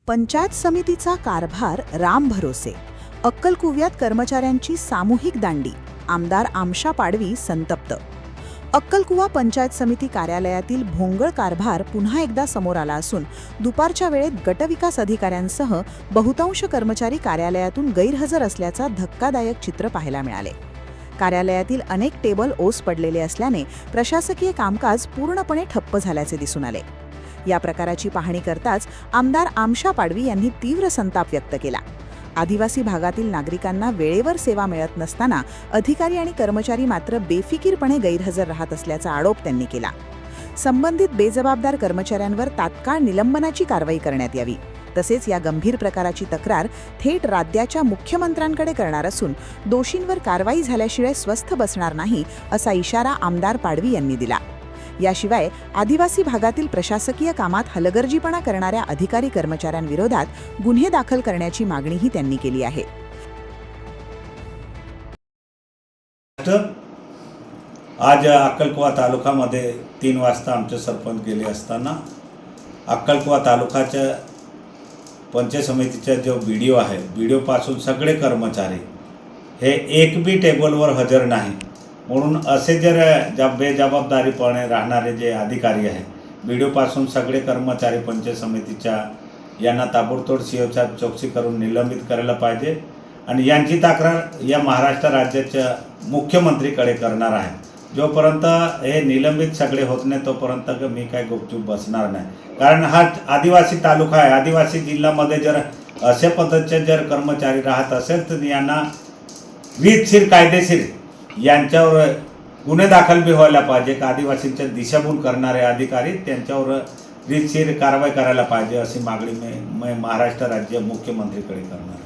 पंचायत समितीचा कारभार राम भरोसे. अक्कलकुव्यात कर्मचाऱ्यांची सामूहिक दांडी. आमदार आमशा पाडवी संतप्त. अक्कलकुवा पंचायत समिती कार्यालयातील भोंगळ कारभार पुन्हा एकदा समोर आला असून दुपारच्या वेळेत गटविकास अधिकाऱ्यांसह बहुतांश कर्मचारी कार्यालयातून गैरहजर असल्याचा धक्कादायक चित्र पाहायला मिळाले. कार्यालयातील अनेक टेबल ओस पडलेले असल्याने प्रशासकीय कामकाज पूर्णपणे ठप्प झाल्याचे दिसून आले. या प्रकाराची पाहणी करताच आमदार आमशा पाडवी यांनी तीव्र संताप व्यक्त केला. आदिवासी भागातील नागरिकांना वेळेवर सेवा मिळत नसताना अधिकारी आणि कर्मचारी मात्र बेफिकीरपणे गैरहजर राहत असल्याचा आरोप त्यांनी केला. संबंधित बेजबाबदार कर्मचाऱ्यांवर तात्काळ निलंबनाची कारवाई करण्यात यावी. तसेच या गंभीर प्रकाराची तक्रार थेट राज्याच्या मुख्यमंत्र्यांकडे करणार असून दोषींवर कारवाई झाल्याशिवाय स्वस्थ बसणार नाही असा इशारा आमदार पाडवी यांनी दिला. याशिवाय आदिवासी भागातील प्रशासकीय कामात हलगर्जीपणा करणाऱ्या अधिकारी कर्मचाऱ्यांविरोधात गुन्हे दाखल करण्याची मागणीही त्यांनी केली आहे. आज अक्कलकुवा तालुक्यामध्ये 3 वाजता आमचे सरपंच गेले असताना अक्कलकुवा तालुक्याच्या पंचायत समितीचा जो व्हिडिओ आहे, व्हिडिओपासून सगळे कर्मचारी हे एक बी टेबलवर हजर नाही म्हणून असे जर बेजबाबदारीपणे राहणारे जे अधिकारी आहे, व्हिडिओपासून सगळे कर्मचारी पंचायत समितीच्या यांना ताबडतोब सीओच्या चौकशी करून निलंबित करायला पाहिजे आणि यांची तक्रार या महाराष्ट्र राज्याच्या मुख्यमंत्रीकडे करणार आहे. जोपर्यंत हे निलंबित सगळे होत नाही तोपर्यंत मी काय गुपचूप बसणार नाही. कारण हा आदिवासी तालुका आहे. आदिवासी जिल्ह्यामध्ये जर अशा पद्धतीचे जर कर्मचारी राहत असेल तर यांना रीतशीर कायदेशीर यांच्यावर गुन्हे दाखल बी व्हायला पाहिजे. का आदिवासींच्या दिशाभूल करणारे अधिकारी त्यांच्यावर रीतशीर कारवाई करायला पाहिजे अशी मागणी मी महाराष्ट्र राज्य मुख्यमंत्रीकडे करणार.